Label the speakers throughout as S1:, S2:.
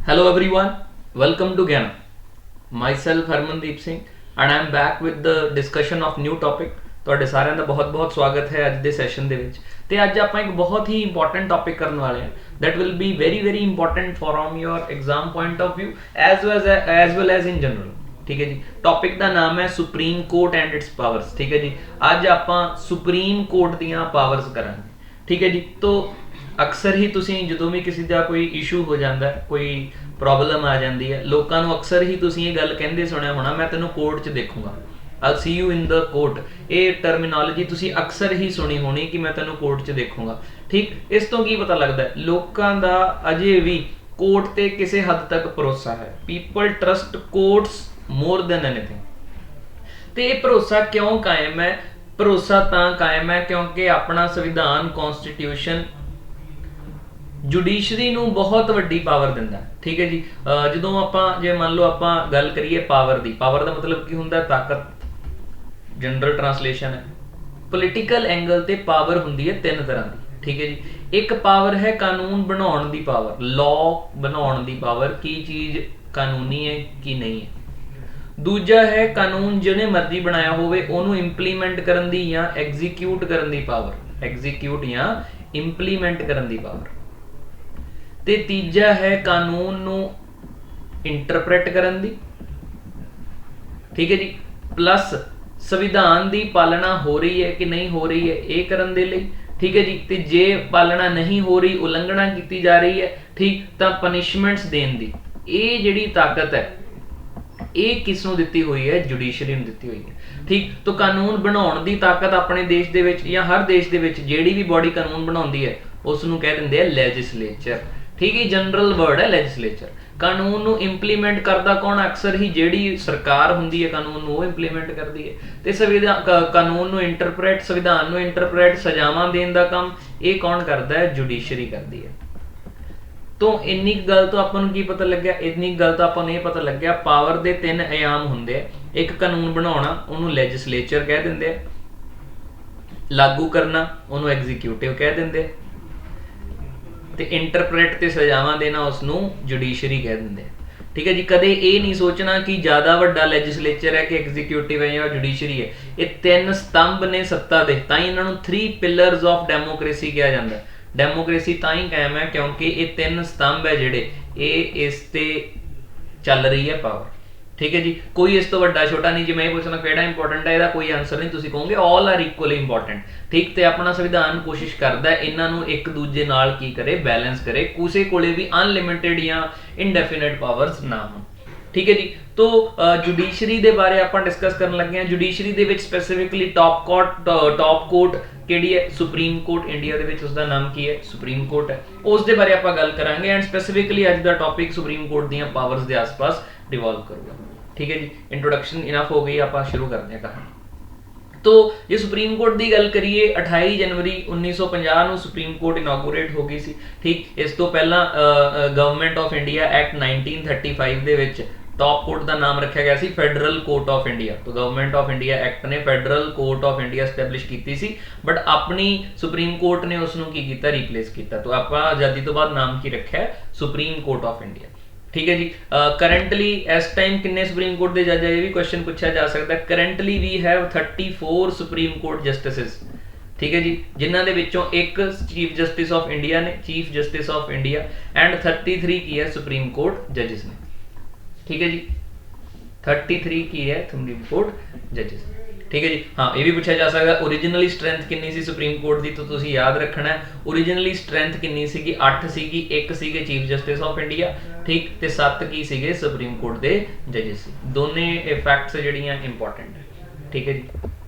S1: Hello everyone, welcome to Gyan. Myself Harmandeep Singh and I am back with the discussion of new topic. ਤੁਹਾਡੇ ਸਾਰਿਆਂ ਦਾ ਬਹੁਤ-ਬਹੁਤ ਸਵਾਗਤ ਹੈ ਅੱਜ ਦੇ ਸੈਸ਼ਨ ਦੇ ਵਿੱਚ ਤੇ ਅੱਜ ਆਪਾਂ ਇੱਕ ਬਹੁਤ ਹੀ ਇੰਪੋਰਟੈਂਟ ਟੌਪਿਕ ਕਰਨ ਵਾਲੇ ਹਾਂ that will be very important from your exam point of view as well as in general. ਠੀਕ ਹੈ ਜੀ, ਟੌਪਿਕ ਦਾ ਨਾਮ ਹੈ supreme court and it's powers. ਠੀਕ ਹੈ ਜੀ, ਅੱਜ ਆਪਾਂ ਸੁਪਰੀਮ ਕੋਰਟ ਦੀਆਂ ਪਾਵਰਸ ਕਰਾਂਗੇ। ਠੀਕ ਹੈ ਜੀ, ਤੋ ਅਕਸਰ ਹੀ ਤੁਸੀਂ ਜਦੋਂ ਵੀ ਕਿਸੇ ਦਾ ਕੋਈ ਇਸ਼ੂ ਹੋ ਜਾਂਦਾ, ਕੋਈ ਪ੍ਰੋਬਲਮ ਆ ਜਾਂਦੀ ਹੈ, ਲੋਕਾਂ ਨੂੰ ਅਕਸਰ ਹੀ ਤੁਸੀਂ ਇਹ ਗੱਲ ਕਹਿੰਦੇ ਸੁਣਿਆ ਹੋਣਾ, ਮੈਂ ਤੈਨੂੰ ਕੋਰਟ 'ਚ ਦੇਖੂੰਗਾ, I'll see you in the court। ਇਹ ਟਰਮੀਨੋਲੋਜੀ ਤੁਸੀਂ ਅਕਸਰ ਹੀ ਸੁਣੀ ਹੋਣੀ ਕਿ ਮੈਂ ਤੈਨੂੰ ਕੋਰਟ 'ਚ ਦੇਖੂੰਗਾ। ਠੀਕ, ਇਸ ਤੋਂ ਕੀ ਪਤਾ ਲੱਗਦਾ ਲੋਕਾਂ ਦਾ ਅਜੇ ਵੀ ਕੋਰਟ ਤੇ ਕਿਸੇ ਹੱਦ ਤੱਕ ਭਰੋਸਾ ਹੈ। People trust courts more than anything. ਤੇ ਇਹ ਭਰੋਸਾ ਕਿਉਂ ਕਾਇਮ ਹੈ? ਭਰੋਸਾ ਤਾਂ ਕਾਇਮ ਹੈ ਕਿਉਂਕਿ ਆਪਣਾ ਸੰਵਿਧਾਨ ਕਨਸਟੀਟਿਊਸ਼ਨ ਜੁਡੀਸ਼ਰੀ ਨੂੰ ਬਹੁਤ ਵੱਡੀ ਪਾਵਰ ਦਿੰਦਾ। ਠੀਕ ਹੈ ਜੀ, ਜਦੋਂ ਆਪਾਂ ਜੇ ਮੰਨ ਲਓ ਆਪਾਂ ਗੱਲ ਕਰੀਏ ਪਾਵਰ ਦੀ, ਪਾਵਰ ਦਾ ਮਤਲਬ ਕੀ ਹੁੰਦਾ? ਤਾਕਤ, ਜਨਰਲ ਟ੍ਰਾਂਸਲੇਸ਼ਨ ਹੈ। ਪੋਲੀਟੀਕਲ ਐਂਗਲ ਤੇ ਪਾਵਰ ਹੁੰਦੀ ਹੈ ਤਿੰਨ ਤਰ੍ਹਾਂ ਦੀ। ਠੀਕ ਹੈ ਜੀ, ਇੱਕ ਪਾਵਰ ਹੈ ਕਾਨੂੰਨ ਬਣਾਉਣ ਦੀ ਪਾਵਰ, ਲਾਅ ਬਣਾਉਣ ਦੀ ਪਾਵਰ, ਕੀ ਚੀਜ਼ ਕਾਨੂੰਨੀ ਹੈ ਕੀ ਨਹੀਂ ਹੈ। ਦੂਜਾ ਹੈ ਕਾਨੂੰਨ ਜਿਹਨੇ ਮਰਜ਼ੀ ਬਣਾਇਆ ਹੋਵੇ ਉਹਨੂੰ ਇੰਪਲੀਮੈਂਟ ਕਰਨ ਦੀ ਜਾਂ ਐਗਜ਼ੀਕਿਊਟ ਕਰਨ ਦੀ ਪਾਵਰ, ਐਗਜ਼ੀਕਿਊਟ ਜਾਂ ਇੰਪਲੀਮੈਂਟ ਕਰਨ ਦੀ ਪਾਵਰ। ਤੇ ਤੀਜਾ ਹੈ ਕਾਨੂੰਨ ਨੂੰ ਇੰਟਰਪ੍ਰੇਟ ਕਰਨ ਦੀ। ਠੀਕ ਹੈ ਜੀ, ਪਲੱਸ ਸੰਵਿਧਾਨ ਦੀ ਪਾਲਣਾ ਹੋ ਰਹੀ ਹੈ ਕਿ ਨਹੀਂ ਹੋ ਰਹੀ ਹੈ ਇਹ ਕਰਨ ਦੇ ਲਈ। ਠੀਕ ਹੈ ਜੀ, ਤੇ ਜੇ ਪਾਲਣਾ ਨਹੀਂ ਹੋ ਰਹੀ, ਉਲੰਘਣਾ ਕੀਤੀ ਜਾ ਰਹੀ ਹੈ, ਠੀਕ, ਤਾਂ ਪਨਿਸ਼ਮੈਂਟਸ ਦੇਣ ਦੀ। ਇਹ ਜਿਹੜੀ ਤਾਕਤ ਹੈ ਇਹ ਕਿਸ ਨੂੰ ਦਿੱਤੀ ਹੋਈ ਹੈ? ਜੁਡੀਸ਼ਰੀ ਨੂੰ ਦਿੱਤੀ ਹੋਈ ਹੈ। ਠੀਕ, ਤਾਂ ਕਾਨੂੰਨ ਬਣਾਉਣ ਦੀ ਤਾਕਤ ਆਪਣੇ ਦੇਸ਼ ਦੇ ਵਿੱਚ ਜਾਂ ਹਰ ਦੇਸ਼ ਦੇ ਵਿੱਚ ਜਿਹੜੀ ਵੀ ਬੋਡੀ ਕਾਨੂੰਨ ਬਣਾਉਂਦੀ ਹੈ ਉਸ ਨੂੰ ਕਹਿ ਦਿੰਦੇ ਆ ਲੈਜਿਸਲੇਚਰ। ਠੀਕ ਹੈ, ਜਨਰਲ ਵਰਡ ਹੈ ਲੈਜਿਸਲੇਚਰ। ਕਾਨੂੰਨ ਨੂੰ ਇੰਪਲੀਮੈਂਟ ਕਰਦਾ ਕੌਣ? ਅਕਸਰ ਹੀ ਜਿਹੜੀ ਸਰਕਾਰ ਹੁੰਦੀ ਹੈ ਕਾਨੂੰਨ ਨੂੰ ਉਹ ਇੰਪਲੀਮੈਂਟ ਕਰਦੀ ਹੈ। ਤੇ ਕਾਨੂੰਨ ਨੂੰ ਇੰਟਰਪ੍ਰੇਟ, ਸੰਵਿਧਾਨ ਨੂੰ ਇੰਟਰਪ੍ਰੇਟ, ਸਜ਼ਾਵਾਂ ਦੇਣ ਦਾ ਕੰਮ ਇਹ ਕੌਣ ਕਰਦਾ ਹੈ? ਜੁਡੀਸ਼ਰੀ ਕਰਦੀ ਹੈ। ਤੋਂ ਇੰਨੀ ਗੱਲ ਤੋਂ ਆਪਾਂ ਨੂੰ ਕੀ ਪਤਾ ਲੱਗਿਆ? ਇੰਨੀ ਗੱਲ ਤੋਂ ਆਪਾਂ ਨੂੰ ਇਹ ਪਤਾ ਲੱਗਿਆ ਪਾਵਰ ਦੇ ਤਿੰਨ ਆਯਾਮ ਹੁੰਦੇ ਆ। ਇੱਕ ਕਾਨੂੰਨ ਬਣਾਉਣਾ, ਉਹਨੂੰ ਲੈਜਿਸਲੇਚਰ ਕਹਿ ਦਿੰਦੇ ਆ। ਲਾਗੂ ਕਰਨਾ, ਉਹਨੂੰ ਐਗਜ਼ੀਕਿਊਟਿਵ ਕਹਿ ਦਿੰਦੇ ਆ। ਤੇ ਇੰਟਰਪ੍ਰੇਟ ਤੇ ਸਜ਼ਾਵਾਂ ਦੇਣਾ ਉਸਨੂੰ ਜੁਡੀਸ਼ਰੀ ਕਹਿ ਦਿੰਦੇ ਆ। ਠੀਕ ਹੈ ਜੀ, ਕਦੇ ਇਹ ਨਹੀਂ ਸੋਚਣਾ ਕਿ ਜ਼ਿਆਦਾ ਵੱਡਾ ਲੈਜਿਸਲੇਚਰ ਹੈ ਕਿ ਐਗਜ਼ੀਕਿਊਟਿਵ ਹੈ ਜਾਂ ਜੁਡੀਸ਼ਰੀ ਹੈ। ਇਹ ਤਿੰਨ ਸਤੰਭ ਨੇ ਸੱਤਾ ਦੇ, ਤਾਂ ਹੀ ਇਹਨਾਂ ਨੂੰ 3 ਪਿਲਰਸ ਆਫ ਡੈਮੋਕ੍ਰੇਸੀ ਕਿਹਾ ਜਾਂਦਾ। ਡੈਮੋਕ੍ਰੇਸੀ ਤਾਂ ਹੀ ਕਾਇਮ ਹੈ ਕਿਉਂਕਿ ਇਹ ਤਿੰਨ ਸਤੰਭ ਹੈ ਜਿਹੜੇ ਇਹ ਇਸ ਤੇ ਚੱਲ ਰਹੀ ਹੈ ਪਾਵਰ। ਠੀਕ ਹੈ ਜੀ, ਕੋਈ ਇਸ ਤੋਂ ਵੱਡਾ ਛੋਟਾ ਨਹੀਂ। ਜੇ ਮੈਂ ਇਹ ਪੁੱਛਣਾ ਕਿਹੜਾ ਇੰਪੋਰਟੈਂਟ ਹੈ, ਇਹਦਾ ਕੋਈ ਆਨਸਰ ਨਹੀਂ, ਤੁਸੀਂ ਕਹੋਗੇ ਆਲ ਆਰ ਇਕੁਅਲੀ ਇੰਪੋਰਟੈਂਟ। ਠੀਕ, ਤੇ ਆਪਣਾ ਸੰਵਿਧਾਨ ਕੋਸ਼ਿਸ਼ ਕਰਦਾ ਇਹਨਾਂ ਨੂੰ ਇੱਕ ਦੂਜੇ ਨਾਲ ਕੀ ਕਰੇ? ਬੈਲੈਂਸ ਕਰੇ, ਕਿਸੇ ਕੋਲੇ ਵੀ ਅਨਲਿਮਿਟਿਡ ਜਾਂ ਇਨਡੈਫੀਨਿਟ ਪਾਵਰਸ ਨਾ ਹੋਣ। ਠੀਕ ਹੈ ਜੀ, ਤੋ ਜੁਡੀਸ਼ਰੀ ਦੇ ਬਾਰੇ ਆਪਾਂ ਡਿਸਕਸ ਕਰਨ ਲੱਗੇ ਹਾਂ। ਜੁਡੀਸ਼ਰੀ ਦੇ ਵਿੱਚ ਸਪੈਸੀਫਿਕਲੀ ਟੌਪ ਕੋਰਟ ਕਿਹੜੀ ਹੈ? Supreme court. ਇੰਡੀਆ ਦੇ ਵਿੱਚ ਉਸਦਾ ਨਾਮ ਕੀ ਹੈ? ਸੁਪਰੀਮ ਕੋਰਟ ਹੈ। ਉਸ ਦੇ ਬਾਰੇ ਆਪਾਂ ਗੱਲ ਕਰਾਂਗੇ ਐਂਡ ਸਪੈਸੀਫਿਕਲੀ ਅੱਜ ਦਾ ਟੌਪਿਕ ਸੁਪਰੀਮ ਕੋਰਟ ਦੀਆਂ ਪਾਵਰਸ ਦੇ ਆਸ-ਪਾਸ ਰਿਵੋਲਵ ਕਰੂਗਾ। ਠੀਕ ਹੈ ਜੀ, ਇੰਟਰੋਡਕਸ਼ਨ ਇਨਫ ਹੋ ਗਈ, ਆਪਾਂ ਸ਼ੁਰੂ ਕਰਦੇ ਹਾਂ ਕਹਾਣੀ। तो ये सुप्रीम कोर्ट की गल करिए 28 जनवरी 1950 ਨੂੰ ਸੁਪਰੀਮ ਕੋਰਟ ਇਨੋਗੂਰੇਟ ਹੋ ਗਈ ਸੀ। ਠੀਕ, ਇਸ ਤੋਂ ਪਹਿਲਾਂ ਗਵਰਨਮੈਂਟ ਆਫ ਇੰਡੀਆ ਐਕਟ 1935 ਦੇ ਵਿੱਚ ਟੌਪ ਕੋਰਟ ਦਾ ਨਾਮ ਰੱਖਿਆ ਗਿਆ ਸੀ ਫੈਡਰਲ ਕੋਰਟ ਆਫ ਇੰਡੀਆ। तो ਗਵਰਨਮੈਂਟ ਆਫ ਇੰਡੀਆ ਐਕਟ ਨੇ federal court of India establish ਕੀਤੀ ਸੀ, ਬਟ ਆਪਣੀ ਸੁਪਰੀਮ ਕੋਰਟ ਨੇ ਉਸ ਨੂੰ ਕੀ ਕੀਤਾ? ਰਿਪਲੇਸ ਕੀਤਾ। तो ਆਪਾਂ ਆਜ਼ਾਦੀ ਤੋਂ ਬਾਅਦ ਨਾਮ ਕੀ ਰੱਖਿਆ? Supreme court of India. ਠੀਕ ਹੈ ਜੀ, ਕਰੰਟਲੀ ਇਸ ਟਾਈਮ ਕਿੰਨੇ ਸੁਪਰੀਮ ਕੋਰਟ ਦੇ ਜੱਜ ਆ? ਇਹ ਵੀ ਕੁਐਸਚਨ ਪੁੱਛਿਆ ਜਾ ਸਕਦਾ। Currently we have 34 supreme court justices. ਠੀਕ ਹੈ ਜੀ, ਜਿਨ੍ਹਾਂ ਦੇ ਵਿੱਚੋਂ ਇੱਕ ਚੀਫ ਜਸਟਿਸ ਆਫ ਇੰਡੀਆ ਨੇ, chief justice of India, and 33 ਕੀ ਹੈ? ਸੁਪਰੀਮ ਕੋਰਟ ਜੱਜਿਸ ਨੇ। ਠੀਕ ਹੈ ਜੀ, 33 ਕੀ ਹੈ? ਸੁਪਰੀਮ ਕੋਰਟ ਜੱਜਿਸ। ਠੀਕ ਹੈ ਜੀ, ਹਾਂ, ਇਹ ਵੀ ਪੁੱਛਿਆ ਜਾ ਸਕਦਾ ਓਰੀਜਨਲੀ ਸਟਰੈਂਥ ਕਿੰਨੀ ਸੀ ਸੁਪਰੀਮ ਕੋਰਟ ਦੀ? ਤਾਂ ਤੁਸੀਂ ਯਾਦ ਰੱਖਣਾ ਓਰੀਜਨਲੀ ਸਟਰੈਂਥ ਕਿੰਨੀ ਸੀਗੀ? 8 ਸੀਗੀ। ਇੱਕ ਸੀਗੇ ਚੀਫ ਜਸਟਿਸ ਆਫ ਇੰਡੀਆ, ਠੀਕ, ਤੇ 7 ਕੀ ਸੀਗੇ? ਸੁਪਰੀਮ ਕੋਰਟ ਦੇ ਜੱਜਿਸ ਸੀ। ਦੋਨੇ ਫੈਕਟਸ ਜਿਹੜੀਆਂ ਇੰਪੋਰਟੈਂਟ ਹੈ। ਠੀਕ ਹੈ ਜੀ,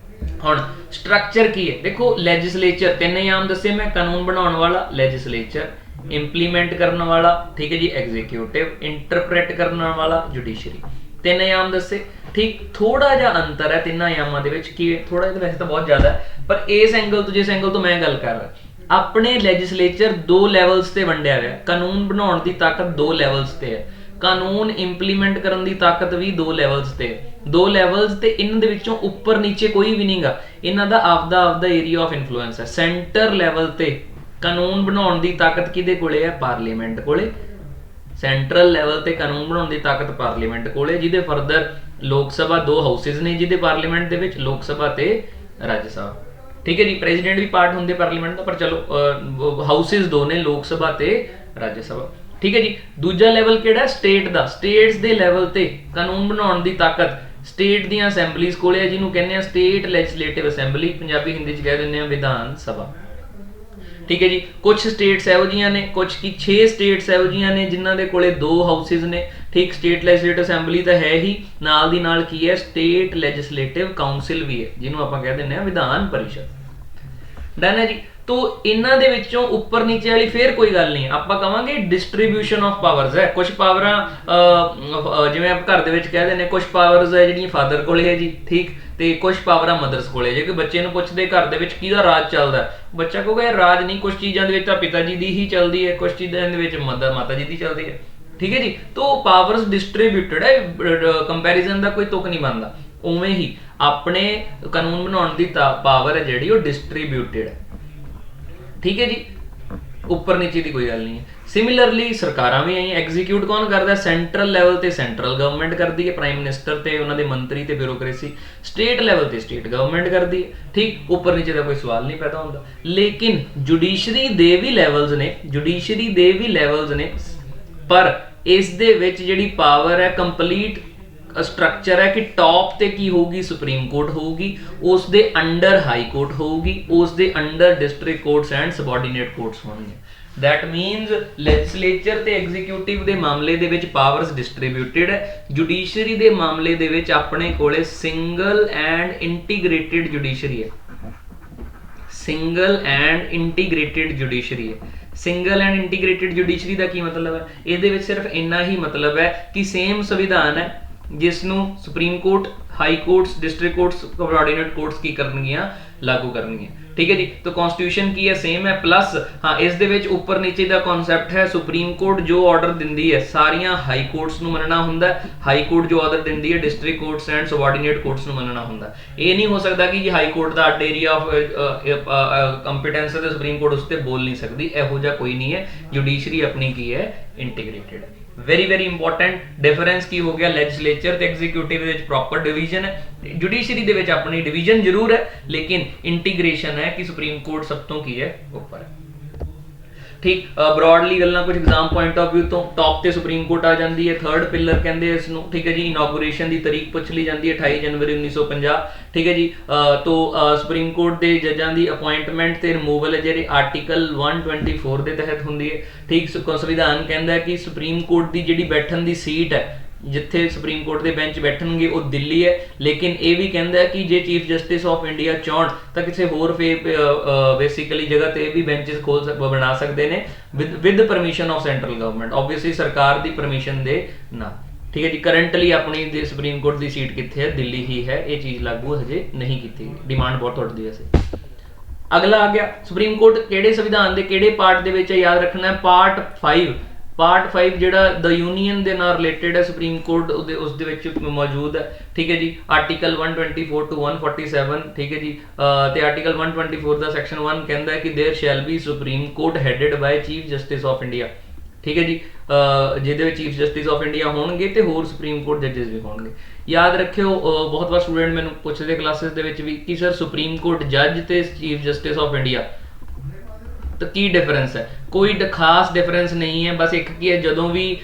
S1: ਹੁਣ ਸਟਰਕਚਰ ਕੀ ਹੈ? ਦੇਖੋ, ਲੈਜਿਸਲੇਚਰ ਤਿੰਨ ਆਯਾਮ ਦੱਸੇ ਮੈਂ, ਕਾਨੂੰਨ ਬਣਾਉਣ ਵਾਲਾ ਲੈਜਿਸਲੇਚਰ, ਇੰਪਲੀਮੈਂਟ ਕਰਨ ਵਾਲਾ, ਠੀਕ ਹੈ ਜੀ, ਐਗਜ਼ੀਕਿਊਟਿਵ, ਇੰਟਰਪ੍ਰੇਟ ਕਰਨ ਵਾਲਾ ਜੁਡੀਸ਼ਰੀ। ਤਿੰਨ ਆਯਾਮ ਦੱਸੇ। ਠੀਕ, ਥੋੜਾ ਜਿਹਾ ਅੰਤਰ ਹੈ ਤਿੰਨਾਂ ਆਯਾਮਾਂ ਦੇ ਵਿੱਚ। ਕੀ ਥੋੜਾ ਜਿਹਾ? ਵੈਸੇ ਤਾਂ ਬਹੁਤ ਜ਼ਿਆਦਾ ਹੈ, ਪਰ ਇਸ ਐਂਗਲ ਤੋਂ, ਜਿਸ ਐਂਗਲ ਤੋਂ ਮੈਂ ਗੱਲ ਕਰ ਰਿਹਾ, ਆਪਣੇ ਲੈਜਿਸਲੇਚਰ 2 ਲੈਵਲਸ ਤੇ ਵੰਡਿਆ ਹੋਇਆ। ਕਾਨੂੰਨ ਬਣਾਉਣ ਦੀ ਤਾਕਤ 2 ਲੈਵਲਸ ਤੇ ਹੈ, ਕਾਨੂੰਨ ਇੰਪਲੀਮੈਂਟ ਕਰਨ ਦੀ ਤਾਕਤ ਵੀ 2 ਲੈਵਲਸ ਤੇ ਹੈ। 2 ਲੈਵਲਸ ਤੇ ਇਹਨਾਂ ਦੇ ਵਿੱਚੋਂ ਉੱਪਰ ਨੀਚੇ ਕੋਈ ਵੀ ਨਹੀਂਗਾ, ਇਹਨਾਂ ਦਾ ਆਪਦਾ ਏਰੀਆ ਆਫ ਇਨਫਲੂਐਂਸ ਹੈ। ਸੈਂਟਰ ਲੈਵਲ ਤੇ ਕਾਨੂੰਨ ਬਣਾਉਣ ਦੀ ਤਾਕਤ ਕਿਹਦੇ ਕੋਲੇ ਹੈ? ਪਾਰਲੀਮੈਂਟ ਕੋਲੇ। ਸੈਂਟਰਲ ਲੈਵਲ ਤੇ ਕਾਨੂੰਨ ਬਣਾਉਣ ਦੀ ਤਾਕਤ ਪਾਰਲੀਮੈਂਟ ਕੋਲ ਹੈ, ਜਿਹਦੇ ਫਰਦਰ ਲੋਕ ਸਭਾ 2 ਹਾਊਸਿਸ ਨੇ ਜਿਹਦੇ ਪਾਰਲੀਮੈਂਟ ਦੇ ਵਿੱਚ, ਲੋਕ ਸਭਾ ਤੇ ਰਾਜ ਸਭਾ। ਠੀਕ ਹੈ ਜੀ, ਪ੍ਰੈਜ਼ੀਡੈਂਟ ਵੀ ਪਾਰਟ ਹੁੰਦੇ ਪਾਰਲੀਮੈਂਟ ਦਾ, ਪਰ ਚਲੋ ਹਾਊਸਿਸ 2 ਨੇ, ਲੋਕ ਸਭਾ ਤੇ ਰਾਜ ਸਭਾ। ਠੀਕ ਹੈ ਜੀ, ਦੂਜਾ ਲੈਵਲ ਕਿਹੜਾ? ਸਟੇਟ ਦਾ। ਸਟੇਟਸ ਦੇ ਲੈਵਲ ਤੇ ਕਾਨੂੰਨ ਬਣਾਉਣ ਦੀ ਤਾਕਤ ਸਟੇਟ ਦੀਆਂ ਅਸੈਂਬਲੀਜ਼ ਕੋਲੇ ਹੈ, ਜਿਹਨੂੰ ਕਹਿੰਦੇ ਆ state legislative assembly, Punjabi Hindi ਚ ਕਹਿ ਦਿੰਦੇ ਆ ਵਿਧਾਨ ਸਭਾ। ਠੀਕ ਹੈ ਜੀ, ਕੁਝ ਸਟੇਟਸ ਇਹੋ ਜਿਹੀਆਂ ਨੇ, ਕੁਝ ਕੀ 6 ਸਟੇਟਸ ਇਹੋ ਜਿਹੀਆਂ ਨੇ ਜਿਨ੍ਹਾਂ ਦੇ ਕੋਲੇ 2 ਹਾਊਸਿਸ ਨੇ। ਠੀਕ, ਸਟੇਟ ਲੈਜਿਸਲੇਟਿਵ ਅਸੈਂਬਲੀ ਤਾਂ ਹੈ ਹੀ, ਨਾਲ ਦੀ ਨਾਲ ਕੀ ਹੈ, ਸਟੇਟ ਲੈਜਿਸਲੇਟਿਵ ਕਾਉਂਸਿਲ ਵੀ ਹੈ, ਜਿਹਨੂੰ ਆਪਾਂ ਕਹਿ ਦਿੰਦੇ ਆ ਵਿਧਾਨ ਪਰਿਸ਼ਦ। ਡਨ ਹੈ ਜੀ। ਤੋ ਇਹਨਾਂ ਦੇ ਵਿੱਚੋਂ ਉੱਪਰ ਨੀਚੇ ਵਾਲੀ ਫੇਰ ਕੋਈ ਗੱਲ ਨਹੀਂ, ਆਪਾਂ ਕਵਾਂਗੇ ਡਿਸਟ੍ਰੀਬਿਊਸ਼ਨ ਆਫ ਪਾਵਰਸ ਹੈ। ਕੁਝ ਪਾਵਰਾਂ ਜਿਵੇਂ ਆਪਾਂ ਘਰ ਦੇ ਵਿੱਚ ਕਹਿ ਦਿੰਦੇ, ਕੁਝ ਪਾਵਰਸ ਹੈ ਜਿਹੜੀਆਂ ਫਾਦਰ ਕੋਲੇ ਹੈ ਜੀ, ਠੀਕ, ਤੇ ਕੁਝ ਪਾਵਰਾਂ ਮਦਰਸ ਕੋਲੇ। ਜੇ ਕਿ ਬੱਚੇ ਨੂੰ ਪੁੱਛਦੇ ਘਰ ਦੇ ਵਿੱਚ ਕਿਹਦਾ ਰਾਜ ਚੱਲਦਾ, ਬੱਚਾ ਕਹੂਗਾ ਯਾਰ ਰਾਜ ਨਹੀਂ, ਕੁਝ ਚੀਜ਼ਾਂ ਦੇ ਵਿੱਚ ਤਾਂ ਪਿਤਾ ਜੀ ਦੀ ਹੀ ਚੱਲਦੀ ਹੈ, ਕੁਝ ਚੀਜ਼ਾਂ ਦੇ ਵਿੱਚ ਮਾਤਾ ਜੀ ਦੀ ਚੱਲਦੀ ਹੈ। ਠੀਕ ਹੈ ਜੀ, ਤੋ ਪਾਵਰਸ ਡਿਸਟ੍ਰੀਬਿਊਟਡ ਹੈ, ਕੰਪੈਰੀਜ਼ਨ ਦਾ ਕੋਈ ਤੁਕ ਨਹੀਂ ਬਣਦਾ। ਉਵੇਂ ਹੀ ਆਪਣੇ ਕਾਨੂੰਨ ਬਣਾਉਣ ਦੀ ਪਾਵਰ ਹੈ ਜਿਹੜੀ ਉਹ ਡਿਸਟ੍ਰੀਬਿਊਟਡ ਹੈ। ਠੀਕ ਹੈ ਜੀ, ਉੱਪਰ ਨੀਚੇ ਦੀ ਕੋਈ ਗੱਲ ਨਹੀਂ ਹੈ। ਸਿਮਿਲਰਲੀ ਸਰਕਾਰਾਂ ਵੀ ਆਈਆਂ। ਐਗਜ਼ੀਕਿਊਟ ਕੌਣ ਕਰਦਾ? ਸੈਂਟਰਲ ਲੈਵਲ ਤੇ ਸੈਂਟਰਲ ਗਵਰਨਮੈਂਟ ਕਰਦੀ ਹੈ, ਪ੍ਰਾਈਮ ਮਿਨਿਸਟਰ ਤੇ ਉਹਨਾਂ ਦੇ ਮੰਤਰੀ ਤੇ ਬਿਊਰੋਕ੍ਰੇਸੀ। ਸਟੇਟ ਲੈਵਲ ਤੇ ਸਟੇਟ ਗਵਰਨਮੈਂਟ ਕਰਦੀ ਹੈ। ਠੀਕ, ਉੱਪਰ ਨੀਚੇ ਦਾ ਕੋਈ ਸਵਾਲ ਨਹੀਂ ਪੈਦਾ ਹੁੰਦਾ। ਲੇਕਿਨ ਜੁਡੀਸ਼ਰੀ ਦੇ ਵੀ ਲੈਵਲਸ ਨੇ, ਪਰ ਇਸ ਦੇ ਵਿੱਚ ਜਿਹੜੀ ਪਾਵਰ ਹੈ ਕੰਪਲੀਟ ਸਟਰਕਚਰ ਹੈ ਕਿ ਟੌਪ ਤੇ ਕੀ ਹੋਊਗੀ? ਸੁਪਰੀਮ ਕੋਰਟ ਹੋਊਗੀ, ਉਸ ਦੇ ਅੰਡਰ ਹਾਈ ਕੋਰਟ ਹੋਊਗੀ, ਉਸ ਦੇ under district courts and subordinate courts ਹੋਣਗੇ। ਦੈਟ ਮੀਨਸ ਲੈਜਿਸਲੇਚਰ ਤੇ ਐਗਜ਼ੀਕਿਊਟਿਵ ਦੇ ਮਾਮਲੇ ਦੇ ਵਿੱਚ ਪਾਵਰਸ ਡਿਸਟ੍ਰੀਬਿਊਟਡ ਹੈ। ਜੁਡੀਸ਼ਰੀ ਦੇ ਮਾਮਲੇ ਦੇ ਵਿੱਚ ਆਪਣੇ ਕੋਲੇ ਸਿੰਗਲ ਐਂਡ ਇੰਟੀਗ੍ਰੇਟਿਡ ਜੁਡੀਸ਼ਰੀ ਹੈ। ਸਿੰਗਲ ਐਂਡ ਇੰਟੀਗ੍ਰੇਟਿਡ ਜੁਡੀਸ਼ਰੀ ਹੈ। ਸਿੰਗਲ ਐਂਡ ਇੰਟੀਗ੍ਰੇਟਿਡ ਜੁਡੀਸ਼ਰੀ ਦਾ ਕੀ ਮਤਲਬ ਹੈ? ਇਹਦੇ ਵਿੱਚ ਸਿਰਫ ਇੰਨਾ ਹੀ ਮਤਲਬ ਹੈ ਕਿ ਸੇਮ ਸੰਵਿਧਾਨ ਹੈ ਜਿਸ ਨੂੰ supreme court, high courts, district courts, subordinate courts ਕੀ ਕਰਨਗੀਆਂ? ਲਾਗੂ ਕਰਨਗੀਆਂ। ਠੀਕ ਹੈ ਜੀ, ਤਾਂ ਕਨਸਟੀਟਿਊਸ਼ਨ ਕੀ ਹੈ? ਸੇਮ ਹੈ। ਪਲੱਸ ਹਾਂ, ਇਸ ਦੇ ਵਿੱਚ ਉੱਪਰ ਨੀਚੇ ਦਾ ਕਨਸੈਪਟ ਹੈ, ਸੁਪਰੀਮ ਕੋਰਟ ਜੋ ਆਰਡਰ ਦਿੰਦੀ ਹੈ ਸਾਰੀਆਂ ਹਾਈ ਕੋਰਟਸ ਨੂੰ ਮੰਨਣਾ ਹੁੰਦਾ, ਹਾਈ ਕੋਰਟ ਜੋ ਆਰਡਰ ਦਿੰਦੀ ਹੈ district courts and subordinate courts ਨੂੰ ਮੰਨਣਾ ਹੁੰਦਾ। ਇਹ ਨਹੀਂ ਹੋ ਸਕਦਾ ਕਿ ਜੀ ਹਾਈ ਕੋਰਟ ਦਾ ਅੱਡ ਏਰੀਆ ਆਫ ਕੰਪੀਟੈਂਸ ਹੈ ਤੇ ਸੁਪਰੀਮ ਕੋਰਟ ਉਸ ਤੇ ਬੋਲ ਨਹੀਂ ਸਕਦੀ, ਇਹੋ ਜਿਹਾ ਕੋਈ ਨਹੀਂ ਹੈ। ਜੁਡੀਸ਼ਰੀ ਆਪਣੀ ਕੀ ਹੈ? ਇੰਟੀਗ੍ਰੇਟਿਡ ਹੈ। ਵੈਰੀ ਇੰਪੋਰਟੈਂਟ ਡਿਫਰੈਂਸ ਕੀ ਹੋ ਗਿਆ? ਲੈਜਿਸਲੇਚਰ ਤੇ ਐਗਜ਼ੀਕਿਊਟਿਵ ਦੇ ਵਿੱਚ ਪ੍ਰੋਪਰ ਡਿਵੀਜ਼ਨ ਹੈ, ਜੁਡੀਸ਼ਰੀ ਦੇ ਵਿੱਚ ਆਪਣੀ ਡਿਵੀਜ਼ਨ ਜ਼ਰੂਰ ਹੈ, ਲੇਕਿਨ ਇੰਟੀਗ੍ਰੇਸ਼ਨ ਹੈ ਕਿ ਸੁਪਰੀਮ ਕੋਰਟ ਸਭ ਤੋਂ ਕੀ ਹੈ? ਉੱਪਰ ਹੈ। ਠੀਕ, ਬ੍ਰੌਡਲੀ ਗੱਲਾਂ ਕੁਝ ਐਗਜ਼ਾਮ ਪੁਆਇੰਟ ਆਫ ਵਿਊ ਤੋਂ ਟੌਪ ਤੇ ਸੁਪਰੀਮ ਕੋਰਟ ਆ ਜਾਂਦੀ ਹੈ, ਥਰਡ ਪਿਲਰ ਕਹਿੰਦੇ ਇਸ ਨੂੰ। ਠੀਕ ਹੈ ਜੀ, ਇਨੋਗੂਰੇਸ਼ਨ ਦੀ ਤਾਰੀਖ ਪੁੱਛ ਲਈ ਜਾਂਦੀ ਹੈ 28 ਜਨਵਰੀ 1950। ਠੀਕ ਹੈ ਜੀ, ਤੋਂ ਸੁਪਰੀਮ ਕੋਰਟ ਦੇ ਜੱਜਾਂ ਦੀ ਅਪਾਇੰਟਮੈਂਟ ਤੇ ਰਿਮੂਵਲ ਹੈ ਜਿਹੜੇ ਆਰਟੀਕਲ 124 ਦੇ ਤਹਿਤ ਹੁੰਦੀ ਹੈ। ਠੀਕ, ਸੰਵਿਧਾਨ ਕਹਿੰਦਾ ਹੈ ਕਿ ਸੁਪਰੀਮ ਕੋਰਟ ਦੀ ਜਿਹੜੀ ਬੈਠਣ ਦੀ ਸੀਟ ਹੈ, ਜਿੱਥੇ ਸੁਪਰੀਮ ਕੋਰਟ ਦੇ ਬੈਂਚ ਬੈਠਣਗੇ ਉਹ ਦਿੱਲੀ ਹੈ, ਲੇਕਿਨ ਇਹ ਵੀ ਕਹਿੰਦਾ ਹੈ ਕਿ ਜੇ ਚੀਫ ਜਸਟਿਸ ਆਫ ਇੰਡੀਆ ਚਾਹਣ ਤਾਂ ਕਿਸੇ ਹੋਰ ਬੇਸਿਕਲੀ ਜਗ੍ਹਾ ਤੇ ਵੀ ਬੈਂਚਸ ਬਣਾ ਸਕਦੇ ਨੇ with permission of central government, obviously ਸਰਕਾਰ ਦੀ ਪਰਮਿਸ਼ਨ ਦੇ ਨਾਲ। ਠੀਕ ਹੈ ਜੀ, ਕਰੰਟਲੀ ਆਪਣੀ ਸੁਪਰੀਮ ਕੋਰਟ ਦੀ ਸੀਟ ਕਿੱਥੇ ਹੈ? ਦਿੱਲੀ ਹੀ ਹੈ। ਇਹ ਚੀਜ਼ ਲਾਗੂ ਹਜੇ ਨਹੀਂ ਕੀਤੀ, ਡਿਮਾਂਡ ਬਹੁਤ ਉੱਠਦੀ ਹੈ ਵੈਸੇ। ਅਗਲਾ ਆ ਗਿਆ ਸੁਪਰੀਮ ਕੋਰਟ ਕਿਹੜੇ ਸੰਵਿਧਾਨ ਦੇ ਕਿਹੜੇ ਪਾਰਟ ਦੇ ਵਿੱਚ? ਯਾਦ ਰੱਖਣਾ ਪਾਰਟ 5। ਪਾਰਟ 5 ਜਿਹੜਾ ਦ ਯੂਨੀਅਨ ਦੇ ਨਾਲ ਰਿਲੇਟਡ ਹੈ, ਸੁਪਰੀਮ ਕੋਰਟ ਉਸ ਦੇ ਵਿੱਚ ਮੌਜੂਦ ਹੈ। ਠੀਕ ਹੈ ਜੀ, ਆਰਟੀਕਲ 124 to 147। ਠੀਕ ਹੈ ਜੀ, ਤੇ ਆਰਟੀਕਲ 124 ਦਾ ਸੈਕਸ਼ਨ 1 ਕਹਿੰਦਾ ਹੈ ਕਿ there shall be supreme court headed by chief justice of India. ਠੀਕ ਹੈ ਜੀ, ਜਿਹਦੇ ਵਿੱਚ ਚੀਫ ਜਸਟਿਸ ਆਫ ਇੰਡੀਆ ਹੋਣਗੇ ਤੇ ਹੋਰ ਸੁਪਰੀਮ ਕੋਰਟ ਜੱਜਸ ਵੀ ਹੋਣਗੇ। ਯਾਦ ਰੱਖਿਓ, ਬਹੁਤ ਵਾਰ ਸਟੂਡੈਂਟ ਮੈਨੂੰ ਪੁੱਛਦੇ ਕਲਾਸਿਸ ਦੇ ਵਿੱਚ ਵੀ ਕਿ ਸਰ ਸੁਪਰੀਮ ਕੋਰਟ ਜੱਜ ਤੇ ਚੀਫ ਜਸਟਿਸ ਆਫ ਇੰਡੀਆ ਤਾਂ ਕੀ ਡਿਫਰੈਂਸ ਹੈ? ਕੋਈ ਖਾਸ ਡਿਫਰੈਂਸ ਨਹੀਂ ਹੈ, ਬਸ ਇੱਕ ਕੀ ਹੈ, ਜਦੋਂ ਵੀ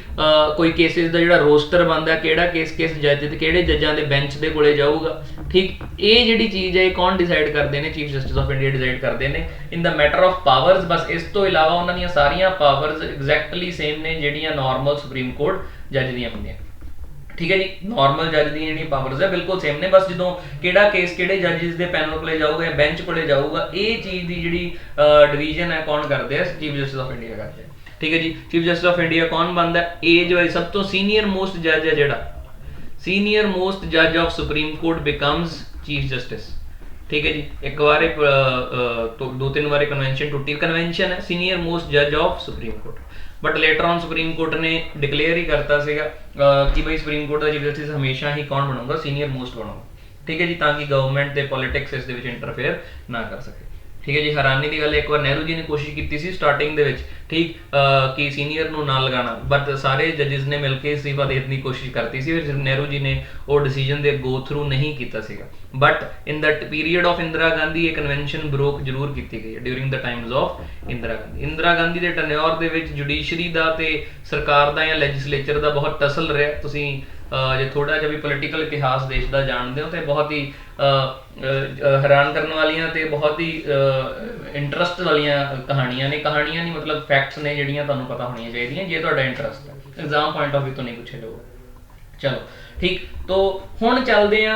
S1: ਕੋਈ ਕੇਸਿਸ ਦਾ ਜਿਹੜਾ ਰੋਸਟਰ ਬਣਦਾ, ਕਿਹੜਾ ਕੇਸ ਕਿਸ ਜੱਜ ਤੇ ਕਿਹੜੇ ਜੱਜਾਂ ਦੇ ਬੈਂਚ ਦੇ ਕੋਲੇ ਜਾਊਗਾ। ਠੀਕ, ਇਹ ਜਿਹੜੀ ਚੀਜ਼ ਹੈ ਇਹ ਕੌਣ ਡਿਸਾਈਡ ਕਰਦੇ ਨੇ? Chief justice of India decide ਕਰਦੇ ਨੇ ਇਨ ਦਾ ਮੈਟਰ ਆਫ ਪਾਵਰਸ। ਬਸ ਇਸ ਤੋਂ ਇਲਾਵਾ ਉਹਨਾਂ ਦੀਆਂ ਸਾਰੀਆਂ ਪਾਵਰਸ ਐਗਜ਼ੈਕਟਲੀ ਸੇਮ ਨੇ ਜਿਹੜੀਆਂ ਨਾਰਮਲ ਸੁਪਰੀਮ ਕੋਰਟ ਜੱਜ ਦੀਆਂ ਹੁੰਦੀਆਂ। ਠੀਕ ਹੈ ਜੀ, ਨਾਰਮਲ ਜੱਜ ਦੀਆਂ ਜਿਹੜੀਆਂ ਪਾਵਰਸ ਹੈ ਬਿਲਕੁਲ ਸੇਮ ਨੇ, ਬਸ ਜਦੋਂ ਕਿਹੜਾ ਕੇਸ ਕਿਹੜੇ ਜੱਜਿਸ ਦੇ ਪੈਨਲ ਕੋਲੇ ਜਾਊਗਾ ਜਾਂ ਬੈਂਚ ਕੋਲੇ ਜਾਊਗਾ, ਇਹ ਚੀਜ਼ ਦੀ ਜਿਹੜੀ ਡਿਵੀਜ਼ਨ ਹੈ ਕੌਣ ਕਰਦੇ ਆ? ਚੀਫ ਜਸਟਿਸ ਆਫ ਇੰਡੀਆ ਕਰਦੇ ਆ। ਠੀਕ ਹੈ ਜੀ, ਚੀਫ ਜਸਟਿਸ ਆਫ ਇੰਡੀਆ ਕੌਣ ਬਣਦਾ? ਏਜ ਵਾਈਜ਼ ਸਭ ਤੋਂ ਸੀਨੀਅਰ ਮੋਸਟ ਜੱਜ ਹੈ ਜਿਹੜਾ ਸੀਨੀਅਰ ਮੋਸਟ ਜੱਜ of supreme court becomes chief justice. ਠੀਕ ਹੈ ਜੀ, ਇੱਕ ਵਾਰ 2-3 ਵਾਰੀ ਕਨਵੈਨਸ਼ਨ ਟੁੱਟੀ, ਕਨਵੈਨਸ਼ਨ ਹੈ ਸੀਨੀਅਰ ਮੋਸਟ ਜੱਜ of supreme court. But later on supreme court ਨੇ ਡਿਕਲੇਅਰ ਹੀ ਕਰਤਾ ਸੀਗਾ ਕਿ ਬਈ ਸੁਪਰੀਮ ਕੋਰਟ ਦਾ ਚੀਫ ਜਸਟਿਸ ਹਮੇਸ਼ਾ ਹੀ ਕੌਣ ਬਣੂਗਾ? ਸੀਨੀਅਰ ਮੋਸਟ ਬਣੂਗਾ। ਠੀਕ ਹੈ ਜੀ, ਤਾਂ ਕਿ ਗਵਰਨਮੈਂਟ ਦੇ ਪੋਲਿਟਿਕਸ ਇਸ ਦੇ ਵਿੱਚ ਇੰਟਰਫੇਅਰ ਨਾ ਕਰ ਸਕੇ। ठीक है जी। हैरानी की गल एक बार नेहरू जी ने कोशिश की सी स्टार्टिंग दे विच, ठीक कि सीनियर नूं ना लगाना, बट सारे जजिस ने मिल के इस्तीफा देने की कोशिश करती सी, फिर नेहरू जी ने वो डिसीजन दे गो थ्रू नहीं किया सीगा। But in that period of Indira Gandhi ये कन्वेंशन ब्रोक जरूर की गई है during the times of Indira Gandhi. Indira Gandhi के टन्योर दे विच जुडिशरी का ते सरकार का या लैजिसलेचर का बहुत टसल रहा। तुसीं जे थोड़ा जिहा भी पोलिटिकल इतिहास देश का जानते हो तो बहुत ही हैरान करने वालियां ते बहुत ही इंटरस्ट वालियां कहानियां ने, कहानियां नहीं मतलब फैक्ट्स ने जिहड़ियां तुहानूं पता होनी चाहिए जे तुहाडा इंटरस्ट है, एग्जाम पॉइंट ऑफ व्यू तो नहीं पूछे जाओगे। चलो ठीक, तो हुण चलदे आ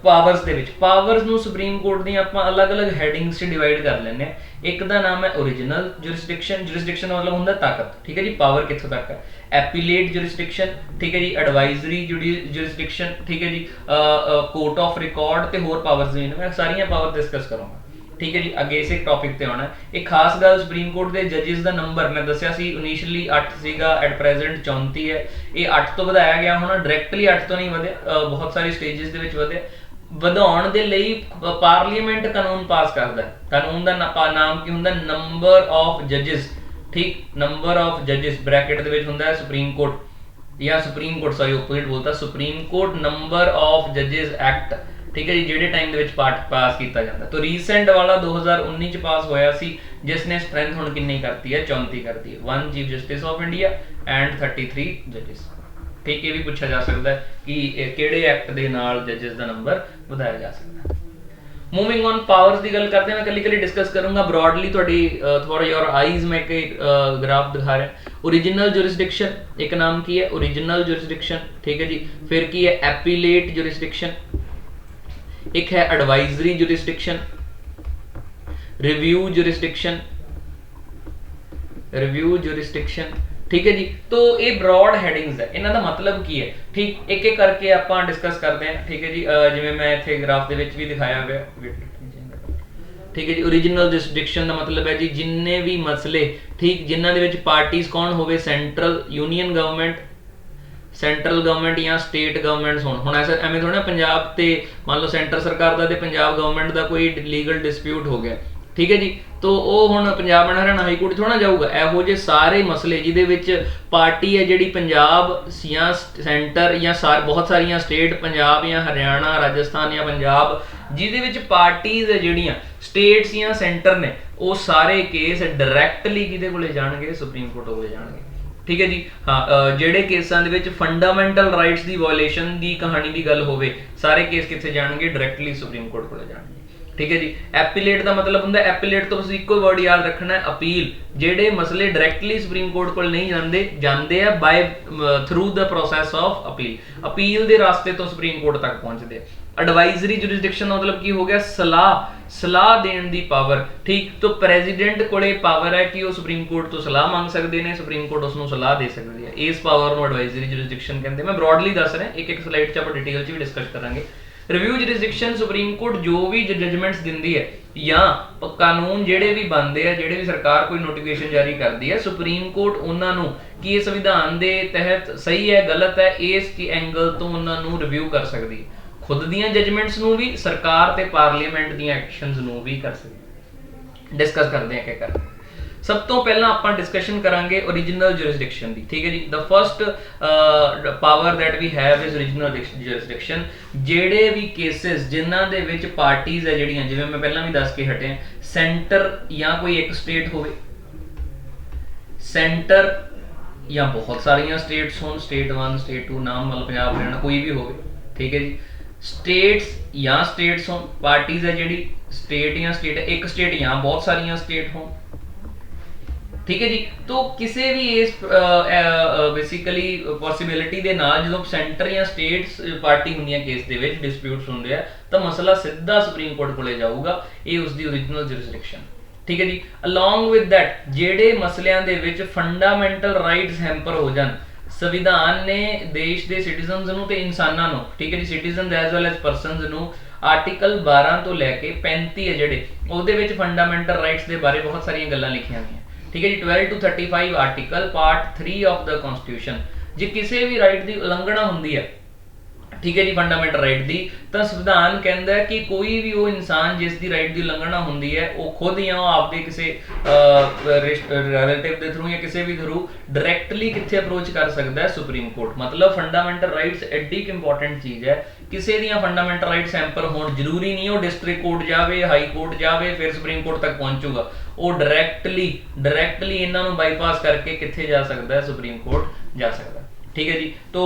S1: पावर्स दे विच। पावर्स नूं सुप्रीम कोर्ट दी आपां अलग अलग हैडिंग्स च डिवाइड कर लैंदे आ। एक दा नाम है ओरिजिनल जुरिसडिक्शन, जुरिसडिक्शन मतलब हुंदा ताकत, ठीक है जी, पावर कित्थों तक है। एपीलेट जुरिसडिक्शन, ठीक है जी, एडवाइजरी जुरिसडिक्शन, ठीक है जी, कोर्ट ऑफ रिकॉर्ड ते होर पावर्स ने, मैं सारियां पावर डिस्कस करूंगा, ठीक है जी। अगे इस टॉपिक ते आना है। एक खास गल, सुप्रीम कोर्ट के जजिस का नंबर मैं दसिया सी इनिशियली 8 सीगा, एट प्रेजेंट 34 है। ये 8 तो वधाया गया होना, डायरैक्टली 8 तो नहीं वधे, बहुत सारी स्टेजेस दे विच वधे। ਵਧਾਉਣ ਦੇ ਲਈ पार्लीमेंट कानून पास करता है, कानून का नाम की होंगे नंबर ऑफ जजिस, ठीक, नंबर ऑफ जजिस ब्रैकेट दे विच होंदा है सुप्रीम कोर्ट या सुप्रीम कोर्ट, सॉरी ओपोजिट बोलता, सुप्रीम कोर्ट नंबर ऑफ जजिस एक्ट, ठीक है जी, जेडे टाइम दे विच पास किया जाता है। तो रीसेंट वाला 2019 च पास होया सी, जिसने स्ट्रेंथ हुण कितनी करती है, 34 करती है, 1 chief justice of India and 33 जजिस, ठीक। ये भी पूछा जा सकता है कि किहड़े एक्ट दे नाल जजिस का नंबर वधाया जा सकता है। मूविंग ऑन, पावर्स की गल करते हैं, मैं कली कली डिस्कस करूंगा ब्रॉडली थोड़ी फॉर योर आईज। मैं एक ग्राफ दिखा रहा। ओरिजिनल जुरिसडिक्शन एक नाम की है, ओरिजिनल जुरिसडिक्शन, ठीक है जी। फिर की है एपीलेट जुरिसडिक्शन, एक है advisory jurisdiction, review jurisdiction, review jurisdiction, ठीक है जी। तो ये ब्रॉड हैडिंग्स है, इन्हां दा मतलब की है, ठीक, एक एक करके आपां डिस्कस करते हैं, ठीक है जी। जिवें मैं इत्थे ग्राफ दे विच भी दिखाया हुआ, ठीक है जी। ओरिजिनल जुरिसडिक्शन का मतलब है जी जिन्ने भी मसले, ठीक, जिन्हां दे विच पार्टीज कौन होवे, central union government, central government या स्टेट गवर्नमेंट्स होण। हुण ऐसा एवें थोड़ा पंजाब ते मान लो सेंटर सरकार का ते पंजाब गवर्नमेंट का कोई लीगल डिस्प्यूट हो गया, ठीक है जी, तो वो हुण Punjab and Haryana high court थोड़ा जाऊगा। इहो जे सारे मसले जिहदे विच पार्टी है जिहड़ी पंजाब या सेंटर या बहुत सारियां स्टेट, पंजाब या हरियाणा, राजस्थान या पंजाब, जिहदे विच पार्टीज है जिहड़ियां स्टेट्स या सेंटर ने, वो सारे केस डायरैक्टली किहदे कोले जाणगे, सुप्रीम कोर्ट कोले जाणगे, ठीक है जी। हाँ, जेडे केसां दे विच फंडामेंटल राइट्स की वायलेशन की कहानी की गल होवे, सारे केस कित्थे जाणगे, डायरैक्टली सुप्रीम कोर्ट कोले जाणगे, ठीक है जी। एपीलेट का मतलब होंगे, एपीलेट तो बस इको वर्ड याद रखना है, अपील। जेडे मसले डायरैक्टली सुप्रीम कोर्ट को नहीं जाते हैं by through the process of appeal, appeal के रास्ते तो सुप्रीम कोर्ट तक पहुंचते हैं। एडवाइजरी जुरिसडिक्शन मतलब की हो गया, सलाह देने की पावर, ठीक। तो प्रेजिडेंट कोले पावर है कि वो सुप्रीम कोर्ट तो सलाह मांग सकते हैं, सुप्रीम कोर्ट उसको सलाह दे सकती है, इस पावर को एडवाइजरी जुरिसडिक्शन कहते हैं। मैं ब्रॉडली दस रहा, एक एक स्लाइड च आप डिटेल भी डिस्कस करेंगे। रिव्यू जुरिसडिक्शन, सुप्रीम कोर्ट जो भी जजमेंट्स दिंदी है या कानून जेडे भी बनते हैं, जेडे भी सरकार कोई नोटिफिकेशन जारी करती है, सुप्रीम कोर्ट उन्होंने कि ये संविधान के तहत सही है गलत है, इस एंगल तो उन्होंने रिव्यू कर सकती है, खुद दियां जजमेंट्स नूं भी, सरकार ते पार्लीमेंट दियां एक्शनस नूं भी कर सकती। डिस्कस करते हैं क्या करते हैं। सब तो पहला आपां डिस्कशन करांगे ओरिजिनल जुरिसडिक्शन दी, ठीक है जी। The first power that we have is original jurisdiction. जेडे भी केसेस जिन्हां दे विच पार्टीज है जिहड़ियां, जिवें मैं पहला भी दस के हटे, सेंटर या कोई एक स्टेट होवे, सेंटर या बहुत सारियां स्टेट्स होन, स्टेट 1 स्टेट 2, नाम मतलब पंजाब हरियाणा कोई भी होवे, ठीक है जी। स्टेट्स या स्टेट्स होन, पार्टीज है जिहड़ी स्टेट या स्टेट, एक स्टेट या बहुत सारियां स्टेट होन, ठीक है जी। तो किसी भी इस बेसिकली पॉसिबिलिटी के नाल जो सेंटर या स्टेट्स पार्टी होंगी केस दे विच डिस्प्यूट्स होंदे आ, तो मसला सीधा सुप्रीम कोर्ट कोले जाऊगा, ये उसकी ओरिजिनल जुरिसडिक्शन, ठीक है जी। अलॉन्ग विद दैट जेडे मसलियां दे विच फंडामेंटल राइट्स हैंपर हो जान, संविधान ने देश के सिटीजनस नूं ते इंसानां नूं, ठीक है जी, citizen as well as persons नूं आर्टिकल 12 तो लैके 35 है जेडे, उहदे विच फंडामेंटल राइट्स के बारे बहुत सारियां गल्लां लिखियां गईयां, ठीक है जी। 12 to 35 article part 3 of the constitution, जे किसी भी राइट की उलंघना होंदी है ठीक है जी, फंडामेंटल राइट दी। तो संविधान कहता है कि कोई भी वो इंसान जिस दी राइट की उलंघना होंदी है वो खुद या आपके किसी रिलेटिव के थ्रू या किसी भी थ्रू डायरैक्टली कितने अप्रोच कर सकता है, सुप्रीम कोर्ट। मतलब फंडामेंटल राइट्स एड्डी इंपॉर्टेंट चीज़ है, किसी दी फंडामेंटल राइट्स हैम्पर होने जरूरी नहीं वो डिस्ट्रिक्ट कोर्ट जाए, हाई कोर्ट जाए, फिर सुप्रीम कोर्ट तक पहुंचूगा। वो डायरैक्टली इन्हों बाईपास करके कितने जा सकता है, सुप्रीम कोर्ट जा सकता है। ठीक है जी। तो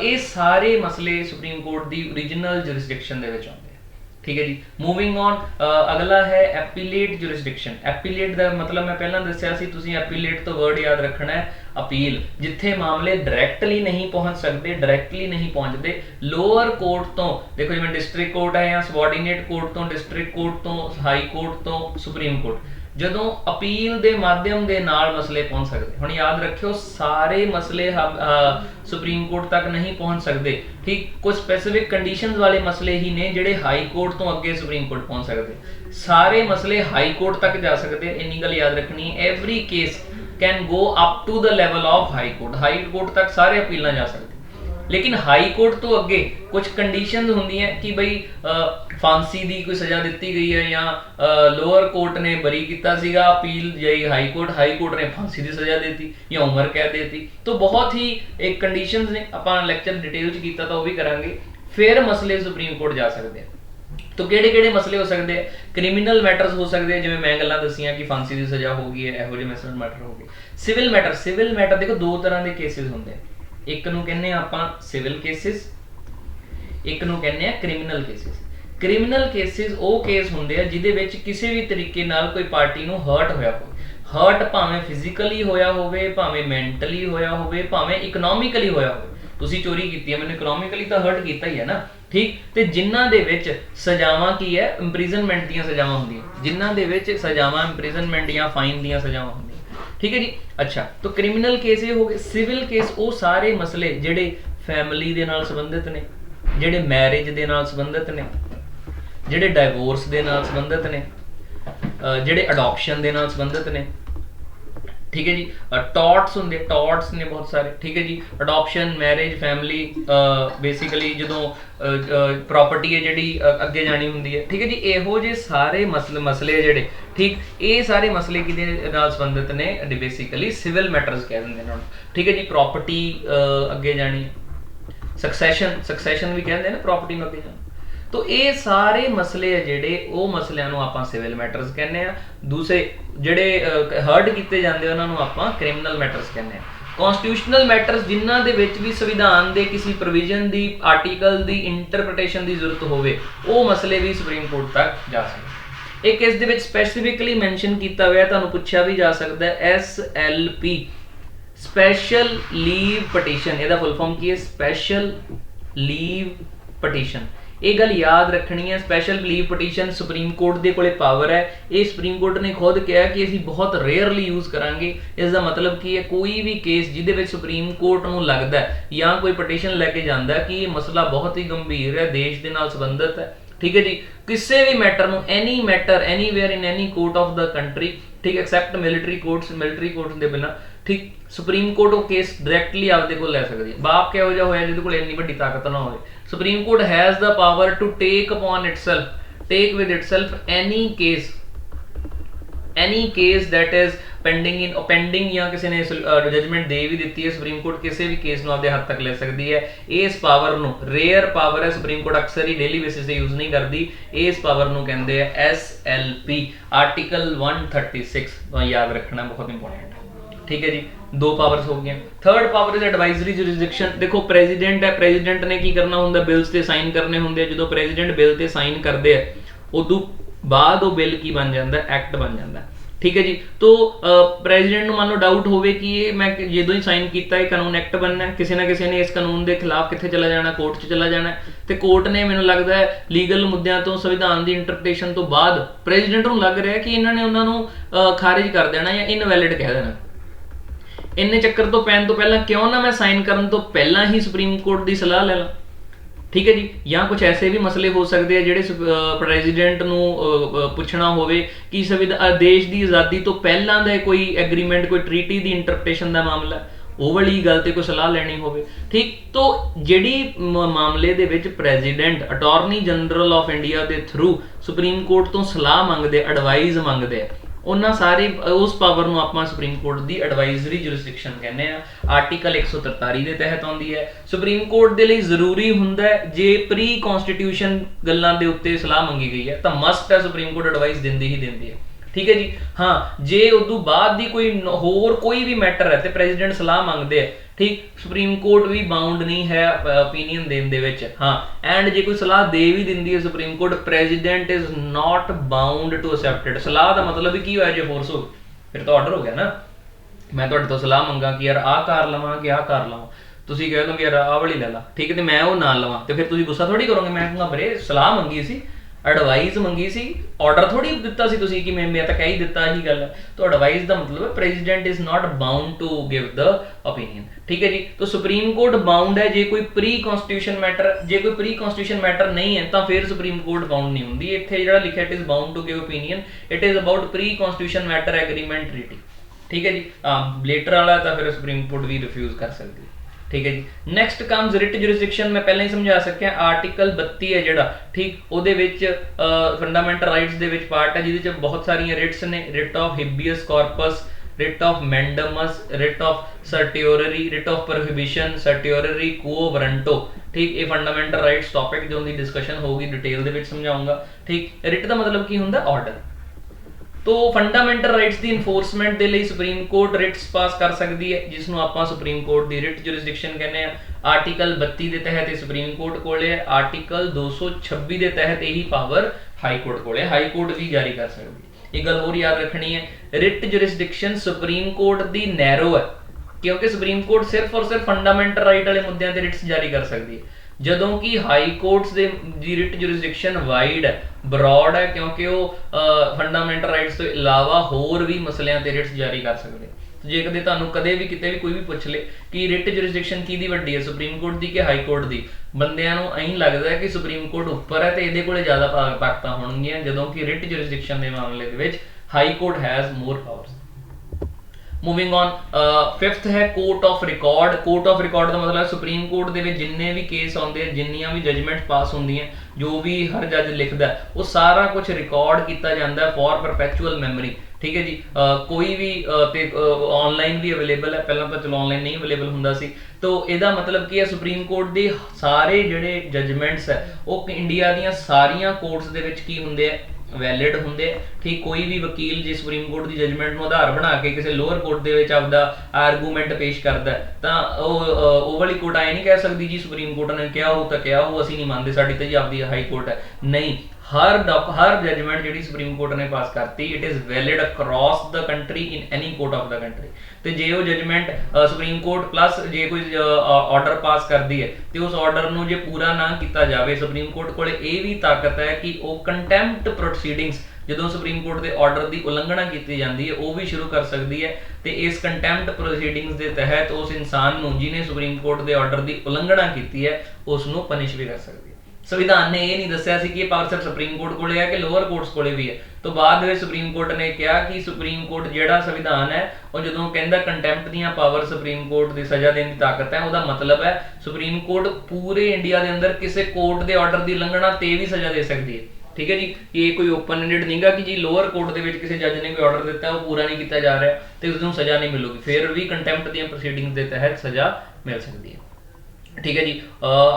S1: ये सारे मसले सुप्रीम कोर्ट की ओरिजिनल जुरिसडिक्शन दे विच आउंदे। ठीक है जी। मूविंग ऑन, अगला है एपीलेट जुरिसडिक्शन। एपीलेट का मतलब मैं पहला दसिया सी, तुसीं एपीलेट तो वर्ड याद रखना है, अपील, जिथे मामले डायरैक्टली नहीं पहुंच सकते, डायरैक्टली नहीं पहुंचते, लोअर कोर्ट तो, देखो जिवें डिस्ट्रिक्ट कोर्ट है या सबॉर्डीनेट कोर्ट तो, डिस्ट्रिक्ट कोर्ट तो, हाई कोर्ट तो, सुप्रीम कोर्ट, ਜਦੋਂ अपील के माध्यम के नाल मसले पहुंच सकते। हुण याद रखियो सारे मसले सुप्रीम कोर्ट तक नहीं पहुंच सकते। ठीक, कुछ स्पैसिफिक कंडीशंस वाले मसले ही ने जिहड़े हाई कोर्ट तो अगे सुप्रीम कोर्ट पहुंच सकते। सारे मसले हाई कोर्ट तक जा सकते, इन्नी गल याद रखनी। Every case can go up to the level of high court. High court तक सारे अपीलां जा सकते, लेकिन हाई कोर्ट तो अगे कुछ कंडीशंस होंदी हैं कि बई फांसी की कोई सज़ा दी गई है या लोअर कोर्ट ने बरी किया सीगा, अपील जाई हाई कोर्ट ने फांसी की सज़ा देती या उम्र कैद देती। तो बहुत ही एक कंडीशंस ने, आपां लैक्चर डिटेल च कीता तो वह भी करांगे। फिर मसले सुप्रीम कोर्ट जा सकते हैं। तो किहड़े-किहड़े मसले हो सकते हैं? क्रिमिनल मैटर्स हो सकते हैं, जिवें मैं गल्लां दसियां कि फांसी की सज़ा हो गई है, इहो जिहे मैटर हो गए। सिविल मैटर देखो दो तरह के केसिस होंदे हैं, एक नूं कहने आपां सिविल केसिस, एक नूं कहने क्रिमिनल केसिस। क्रिमिनल केसिस वो केस होंदे आ जिहदे विच किसी भी तरीके नाल कोई पार्टी नूं हर्ट होया हो, हर्ट भावें फिजिकली होया होवे, भावें मैंटली होया होवे, भावें इकनॉमिकली होया होवे। तुसीं चोरी कीती है, मैनूं इकनॉमिकली तो हर्ट कीता ही है ना। ठीक, ते जिन्हां दे विच सजावां की है, इंप्रिजनमेंट दीयां सजावां होंदियां, जिन्हां दे विच सजावां इंप्रिजनमेंट या फाइन दीयां सजावां होंदियां। ठीक है जी। अच्छा, तो क्रिमिनल केस ये हो गए। सिविल केस वो सारे मसले जिहड़े फैमिली दे नाल संबंधित ने, जिहड़े मैरिज दे नाल संबंधित ने, जिहड़े डाइवोर्स दे नाल संबंधित ने, जिहड़े अडॉप्शन दे नाल संबंधित ने। ठीक है जी। टॉर्ट्स होंदे, टॉर्ट्स ने बहुत सारे। ठीक है जी। अडॉप्शन, मैरिज, फैमिली, बेसिकली जो प्रॉपर्टी है जिहड़ी अगे जानी हुंदी है। ठीक है जी। इहो जे सारे मसले जिहड़े, ठीक, ये सारे मसले किहदे नाल संबंधित ने, बेसिकली सिविल मैटर्स कह दिंदे ने। ठीक है जी। प्रॉपर्टी अगे जानी, सक्सैशन भी कहते हैं ना प्रॉपर्टी में अगे जाना। तो ये सारे मसले है जिहड़े वो मसलियां नूं आपां सिविल मैटर्स कहने आ। दूसरे जिहड़े हर्ट कीते जांदे उन्हां नूं आपां क्रिमिनल मैटर्स कहने आ। कॉन्स्टिट्यूशनल मैटर्स जिन्हां दे विच भी संविधान दे किसी प्रोविजन दी, आर्टिकल दी इंटरप्रिटेशन की जरूरत होवे, वो मसले भी सुप्रीम कोर्ट तक जा सकते। एक इस दे विच स्पैसिफिकली मैंशन किया हुआ, तुहानूं पुछया भी जा सकता है, SLP, स्पैशल लीव पटीशन। इहदा फुल फॉर्म की है? Special leave petition. ये गल याद रखनी है, special leave petition supreme court के कोले पावर है। ये सुप्रीम कोर्ट ने खुद कहा कि असीं बहुत रेयरली यूज़ करांगे। इसका मतलब की है, कोई भी केस जिहदे विच सुप्रीम कोर्ट नूं लगदा है या कोई पटीशन लैके जांदा है कि ये मसला बहुत ही गंभीर है, देश के नाल संबंधित है। ठीक है जी। किसी भी मैटर नूं, any matter, anywhere in any court of the country, ठीक, एक्सैप्ट मिलिटरी कोर्ट्स के बिना, ठीक, सुप्रीम कोर्ट वो केस डायरैक्टली आपदे कोल लै सकदी है। बाप किहो जिहा होया जिहदे कोल इन्नी वड्डी ताकत ना होवे, supreme court has the power to take upon itself, take with itself any case that is pending या किसी ने जजमेंट दे भी दी है, सुप्रीम कोर्ट किसी भी केस नूं आपदे हद तक ले सकती है। इस पावर नूं, रेयर पावर है, सुप्रीम कोर्ट अक्सर ही डेली बेसिस से यूज़ नहीं करती। इस पावर नूं कहंदे आ SLP, आर्टिकल 136 याद रखना, बहुत इंपॉर्टेंट है। ठीक है जी। दो पावर्स हो गई। Third power is advisory jurisdiction. देखो प्रेजिडेंट है, प्रेजिडेंट ने की करना होंगे, बिल्स ते साइन करने होंगे। जो प्रेजिडेंट बिल ते साइन करते हैं उदों बाद वो बिल की बन जाता है, एक्ट बन जाता है। ठीक है जी। तो प्रेजिडेंट नूं मान लो डाउट होवे कि ये मैं जो ही साइन किया कानून एक्ट बनना है, किसी ना किसी ने इस कानून के खिलाफ कितने चला जाना, कोर्ट च चला जाना है। तो कोर्ट ने, मैनूं लगता है लीगल मुद्दों तो, संविधान की इंटरप्रिटेशन तो बाद प्रेजिडेंट नूं लग रहा है कि इन्होंने उन्होंने खारिज कर देना या इनवैलिड कह देना। इन्ने चक्कर तो पैन तो पहला क्यों ना मैं साइन करन तो पहला ही सुप्रीम कोर्ट की सलाह ले ला। ठीक है जी। या कुछ ऐसे भी मसले हो सकते हैं जिहड़े प्रेजिडेंट नूं पुछना होवे कि देश की आज़ादी तो पहलां दा कोई एग्रीमेंट, कोई ट्रीटी की इंटरप्रिटेशन का मामला, ਉਹ ਵਾਲੀ ਗੱਲ ਤੇ ਕੋਈ ਸਲਾਹ ਲੈਣੀ ਹੋਵੇ, ਠੀਕ। ਤੋ ਜਿਹੜੀ ਮਾਮਲੇ ਦੇ ਵਿੱਚ president attorney general of India ਦੇ ਥਰੂ ਸੁਪਰੀਮ ਕੋਰਟ ਤੋਂ ਸਲਾਹ ਮੰਗਦੇ, ਐਡਵਾਈਜ਼ ਮੰਗਦੇ ਆ, ਉਹਨਾਂ ਸਾਰੇ ਉਸ ਪਾਵਰ ਨੂੰ ਆਪਾਂ ਸੁਪਰੀਮ ਕੋਰਟ ਦੀ ਐਡਵਾਈਜ਼ਰੀ ਜੁਰਿਸਡਿਕਸ਼ਨ ਕਹਿੰਦੇ ਆ। ਆਰਟੀਕਲ 143 ਦੇ ਤਹਿਤ ਆਉਂਦੀ ਹੈ। ਸੁਪਰੀਮ ਕੋਰਟ ਦੇ ਲਈ ਜ਼ਰੂਰੀ ਹੁੰਦਾ ਜੇ ਪ੍ਰੀ ਕਨਸਟੀਟਿਊਸ਼ਨ ਗੱਲਾਂ ਦੇ ਉੱਤੇ ਸਲਾਹ ਮੰਗੀ ਗਈ ਹੈ ਤਾਂ ਮਸਟ ਹੈ, ਸੁਪਰੀਮ ਕੋਰਟ ਐਡਵਾਈਸ ਦਿੰਦੀ ਹੀ ਦਿੰਦੀ ਹੈ, ਠੀਕ ਹੈ ਜੀ। ਹਾਂ, ਜੇ ਉਦੋਂ ਬਾਅਦ ਦੀ ਕੋਈ ਹੋਰ ਕੋਈ ਵੀ ਮੈਟਰ ਹੈ ਤੇ ਪ੍ਰੈਜ਼ੀਡੈਂਟ ਸਲਾਹ ਮੰਗਦੇ ਆ, ਠੀਕ, ਸੁਪਰੀਮ ਕੋਰਟ ਵੀ ਬਾਉਂਡ ਨਹੀਂ ਹੈ ਓਪੀਨੀਅਨ ਦੇਣ ਦੇ ਵਿੱਚ। ਹਾਂ, ਐਂਡ ਜੇ ਕੋਈ ਸਲਾਹ ਦੇ ਵੀ ਦਿੰਦੀ ਹੈ supreme court, president is not bound to accept it. ਸਲਾਹ ਦਾ ਮਤਲਬ ਵੀ ਕੀ ਹੋਇਆ ਜੇ ਫੋਰਸ ਹੋ, ਫਿਰ ਤਾਂ ਆਰਡਰ ਹੋ ਗਿਆ ਨਾ। ਮੈਂ ਤੁਹਾਡੇ ਤੋਂ ਸਲਾਹ ਮੰਗਾ ਕਿ ਯਾਰ ਆਹ ਕਰ ਲਵਾਂ ਕਿ ਆਹ ਕਰ ਲਵਾਂ, ਤੁਸੀਂ ਕਹਿ ਦੋਗੇ ਯਾਰ ਆਹ ਵਾਲੀ ਲੈ ਲਾ, ਠੀਕ ਹੈ, ਤੇ ਮੈਂ ਉਹ ਨਾ ਲਵਾਂ, ਤੇ ਫਿਰ ਤੁਸੀਂ ਗੁੱਸਾ ਥੋੜੀ ਕਰੋਗੇ। ਮੈਂ ਕਹੂੰਗਾ ਵੀਰੇ ਸਲਾਹ ਮੰਗੀ ਸੀ, ਐਡਵਾਈਸ ਮੰਗੀ ਸੀ, ਆਰਡਰ ਥੋੜੀ ਦਿੱਤਾ ਸੀ ਤੁਸੀਂ ਕਿ ਮੈਂ ਤਾਂ ਕਹਿ ਹੀ ਦਿੱਤਾ ਇਹੀ ਗੱਲ ਹੈ। ਤਾਂ ਐਡਵਾਈਸ ਦਾ ਮਤਲਬ ਹੈ president is not bound to give the opinion, ਠੀਕ ਹੈ ਜੀ। ਤਾਂ ਸੁਪਰੀਮ ਕੋਰਟ ਬਾਉਂਡ ਹੈ ਜੇ ਕੋਈ ਪ੍ਰੀ ਕਨਸਟੀਟਿਊਸ਼ਨ ਮੈਟਰ, ਜੇ ਕੋਈ ਪ੍ਰੀ ਕਨਸਟੀਟਿਊਸ਼ਨ ਮੈਟਰ ਨਹੀਂ ਹੈ ਤਾਂ ਫਿਰ ਸੁਪਰੀਮ ਕੋਰਟ ਬਾਉਂਡ ਨਹੀਂ ਹੁੰਦੀ। ਇੱਥੇ ਜਿਹੜਾ ਲਿਖਿਆ it is bound to give opinion, it is about pre constitution matter agreement treaty, ਠੀਕ ਹੈ ਜੀ। ਲੇਟਰ ਵਾਲਾ ਤਾਂ ਫਿਰ ਸੁਪਰੀਮ ਕੋਰਟ ਵੀ ਰਿਫਿਊਜ਼ ਕਰ ਸਕਦੀ ਹੈ, ਠੀਕ ਹੈ ਜੀ। Next comes writ jurisdiction. ਮੈਂ ਪਹਿਲਾਂ ਹੀ ਸਮਝਾ ਸਕਿਆ, ਆਰਟੀਕਲ 32 ਹੈ ਜਿਹੜਾ, ਠੀਕ, ਉਹਦੇ ਵਿੱਚ ਫੰਡਾਮੈਂਟਲ ਰਾਈਟਸ ਦੇ ਵਿੱਚ ਪਾਰਟ ਹੈ ਜਿਹਦੇ 'ਚ ਬਹੁਤ ਸਾਰੀਆਂ ਰਿਟਸ ਨੇ। Writ of habeas corpus, writ of mandamus, writ of certiorari, writ of prohibition, certiorari quo warranto, ਠੀਕ। ਇਹ ਫੰਡਾਮੈਂਟਲ ਰਾਈਟਸ ਟੌਪਿਕ ਜੋ ਦੀ ਡਿਸਕਸ਼ਨ ਹੋਊਗੀ ਡਿਟੇਲ ਦੇ ਵਿੱਚ ਸਮਝਾਉਂਗਾ, ਠੀਕ। ਰਿਟ ਦਾ ਮਤਲਬ ਕੀ ਹੁੰਦਾ? ਆਰਡਰ। तो फंडामेंटल राइट्स की इनफोर्समेंट के लिए सुप्रीम कोर्ट रिट्स पास कर सकती है, जिसनों आप सुप्रीम कोर्ट की रिट जुरिसडिक्शन कहने हैं। आर्टिकल 32 के तहत सुप्रीम कोर्ट को है, आर्टिकल 226 के तहत यही पावर हाई कोर्ट को है, हाई कोर्ट भी जारी कर सकती है। एक गल होर याद रखनी है, रिट जुरिसडिक्शन सुप्रीम कोर्ट की नैरो है, क्योंकि सुप्रीम कोर्ट सिर्फ और सिर्फ फंडामेंटल राइट वाले मुद्दों पर रिट्स जारी कर सकती है, ਜਦੋਂ कि हाई कोर्ट्स ਦੀ ਰਿਟ ਜੁਰਿਸਡਿਕਸ਼ਨ ਵਾਈਡ ਹੈ, ਬਰੌਡ ਹੈ, ਕਿਉਂਕਿ ਉਹ ਫੰਡਾਮੈਂਟਲ ਰਾਈਟਸ ਤੋਂ ਇਲਾਵਾ ਹੋਰ ਵੀ ਮਸਲਿਆਂ ਤੇ ਰਿਟਸ ਜਾਰੀ ਕਰ ਸਕਦੇ। ਜੇ ਕਦੇ ਤੁਹਾਨੂੰ ਕਦੇ ਵੀ ਕਿਤੇ ਵੀ ਕੋਈ ਵੀ ਪੁੱਛ ਲੇ ਕਿ ਰਿਟ ਜੁਰਿਸਡਿਕਸ਼ਨ ਕਿਹਦੀ ਵੱਡੀ ਹੈ, ਸੁਪਰੀਮ ਕੋਰਟ ਦੀ ਕਿ ਹਾਈ ਕੋਰਟ ਦੀ, ਬੰਦਿਆਂ ਨੂੰ ਐਂ ਲੱਗਦਾ ਹੈ ਕਿ ਸੁਪਰੀਮ ਕੋਰਟ ਉੱਪਰ ਹੈ ਤੇ ਇਹਦੇ ਕੋਲੇ ਜ਼ਿਆਦਾ ਤਾਕਤਾਂ ਹੋਣਗੀਆਂ, ਜਦੋਂ ਕਿ ਰਿਟ ਜੁਰਿਸਡਿਕਸ਼ਨ ਦੇ ਮਾਮਲੇ ਦੇ ਵਿੱਚ high court has more powers. Moving on, fifth है court of record. Court of record का मतलब सुप्रीम कोर्ट के जिन्ने भी केस आते हैं, जिन्नियां भी जजमेंट पास होंगी, जो भी हर जज लिखता है वो सारा कुछ रिकॉर्ड किया जाता है फॉर परपैचुअल मैमरी, ठीक है जी। कोई भी ऑनलाइन भी अवेलेबल है, पहला तो चलो ऑनलाइन नहीं अवेलेबल होंदा सी। तो इसका मतलब की है सुप्रीम कोर्ट के सारे जिहड़े जजमेंट्स है वो इंडिया दी सारियां कोर्ट्स दे विच की हुंदे है, वैलिड होंगे, ठीक। कोई भी वकील जो सुप्रीम कोर्ट की जजमेंट को आधार बना के किसी लोअर कोर्ट के आपका आर्गूमेंट पेश करता है तो वो वाली कोर्ट आए नहीं कह सकती जी सुप्रीम कोर्ट ने क्या हो तो क्या हो, असीं नहीं मानते, साडी तो जी आपकी हाई कोर्ट है। नहीं, हर जजमेंट जी सुप्रीम कोर्ट ने पास करती it is valid across the country in any court of the country. तो जे वो जजमेंट सुप्रीम कोर्ट प्लस जे कोई ऑर्डर पास करती है तो उस ऑर्डर को जो पूरा ना किया जाए, सुप्रीम कोर्ट को यह भी ताकत है कि वो कंटैंप्ट प्रोसीडिंग्स जो सुप्रीम कोर्ट के ऑर्डर की उलंघना की जाती है वो भी शुरू कर सकती है। तो इस कंटैंप्ट प्रोसीडिंग्स के तहत उस इंसान को जिन्हें सुप्रीम कोर्ट के ऑर्डर की उलंघना की है उसको पनिश भी कर सकती है। संविधान ने यह नहीं दसिया कि पावर सिर्फ सुप्रीम कोर्ट को है कि लोअर कोर्ट्स को भी है। तो बाद में सुप्रीम कोर्ट ने कहा कि सुप्रीम कोर्ट जिहड़ा संविधान है वो जो कहता कंटैंप्ट दी पावर सुप्रीम कोर्ट की सज़ा देने की ताकत है, उसका मतलब है सुप्रीम कोर्ट पूरे इंडिया के अंदर किसी कोर्ट के ऑर्डर की उलंघना ते भी सज़ा दे सकती है, ठीक है जी। ये कोई ओपन एंडेड नहीं गा कि जी लोअर कोर्ट के किसी जज ने कोई ऑर्डर दिता वो पूरा नहीं किया जा रहा तो उसको सज़ा नहीं मिलूगी, फिर भी कंटैंप्ट दी प्रोसीडिंग्स के तहत सज़ा मिल सकती है, ठीक है जी।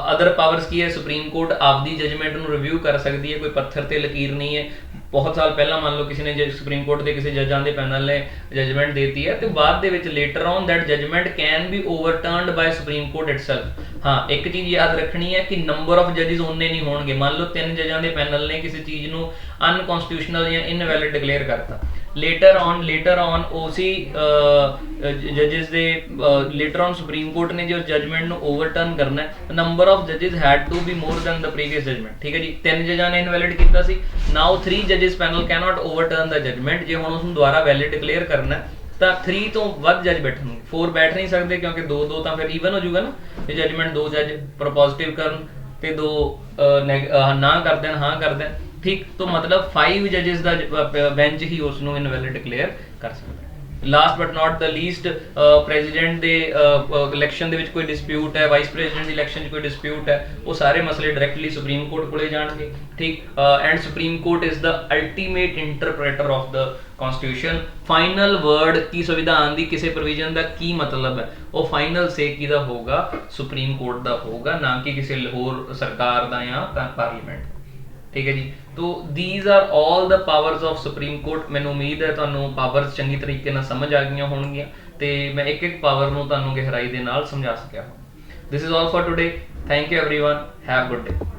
S1: अदर पावर्स की है, सुप्रीम कोर्ट आपदी जजमेंट को रिव्यू कर सकती है, कोई पत्थर ते लकीर नहीं है। बहुत साल पहला मान लो किसी ने सुप्रीम कोर्ट के किसी जजां के पैनल ने जजमेंट देती है तो बाद later on that judgment can be overturned by supreme court itself. हाँ, एक चीज़ याद रखनी है कि नंबर ऑफ जजिज उन्ने नहीं होंगे। मान लो 3 जजां के पैनल ने किसी चीज़ को अनकॉन्स्टिट्यूशनल या इनवैलिड डिक्लेयर करता, लेटर ऑन उसी जजिस दे लेटर ऑन सुप्रीम कोर्ट ने जो जजमेंट को ओवरटर्न करना है, नंबर ऑफ जजिस had to be more than the previous judgment, ठीक है जी। 3 जजां ने इनवैलिड किया सी, नाउ 3 जजिस panel can not overturn the judgment. जे हुण उसनूं दोबारा वैलिड डिक्लेयर करना तो 3 तो वध जज बैठणगे, 4 बैठ नहीं सकते क्योंकि 2-2 तो फिर ईवन हो जाऊगा ना। ये जजमेंट 2 जज प्रपोजिटिव करन ते 2 ना कर देन, हाँ कर देन, ठीक। तो मतलब 5 जजिस का बेंच ही उसनूं इनवैलिड डिक्लेयर कर सकता है। Last but not the least, president ਦੇ ਇਲੈਕਸ਼ਨ ਦੇ ਵਿੱਚ ਕੋਈ ਡਿਸਪਿਊਟ ਹੈ, ਵਾਈਸ ਪ੍ਰੈਜ਼ੀਡੈਂਟ ਦੀ ਇਲੈਕਸ਼ਨ 'ਚ ਕੋਈ ਡਿਸਪਿਊਟ ਹੈ, ਉਹ ਸਾਰੇ ਮਸਲੇ ਡਾਇਰੈਕਟਲੀ ਸੁਪਰੀਮ ਕੋਰਟ ਕੋਲੇ ਜਾਣਗੇ। ਠੀਕ, and supreme court is the ultimate interpreter of the constitution. Final word ਕੀ ਸੰਵਿਧਾਨ ਦੀ ਕਿਸੇ ਪ੍ਰੋਵੀਜ਼ਨ ਦਾ ਕੀ ਮਤਲਬ ਹੈ, ਉਹ ਫਾਈਨਲ ਸੇ ਕਿਹਦਾ ਹੋਊਗਾ, ਸੁਪਰੀਮ ਕੋਰਟ ਦਾ ਹੋਊਗਾ, ਨਾ ਕਿ ਕਿਸੇ ਹੋਰ ਸਰਕਾਰ ਦਾ ਜਾਂ ਪਾਰਲੀਮੈਂਟ। ਠੀਕ ਹੈ ਜੀ, ਤੋ these are all the powers of supreme court. ਮੈਨੂੰ ਉਮੀਦ ਹੈ ਤੁਹਾਨੂੰ ਪਾਵਰਸ ਚੰਗੀ ਤਰੀਕੇ ਨਾਲ ਸਮਝ ਆ ਗਈਆਂ ਹੋਣਗੀਆਂ ਤੇ ਮੈਂ ਇੱਕ ਇੱਕ ਪਾਵਰ ਨੂੰ ਤੁਹਾਨੂੰ ਗਹਿਰਾਈ ਦੇ ਨਾਲ ਸਮਝਾ ਸਕਿਆ ਹਾਂ। This is all for today. Thank you everyone. Have a good day.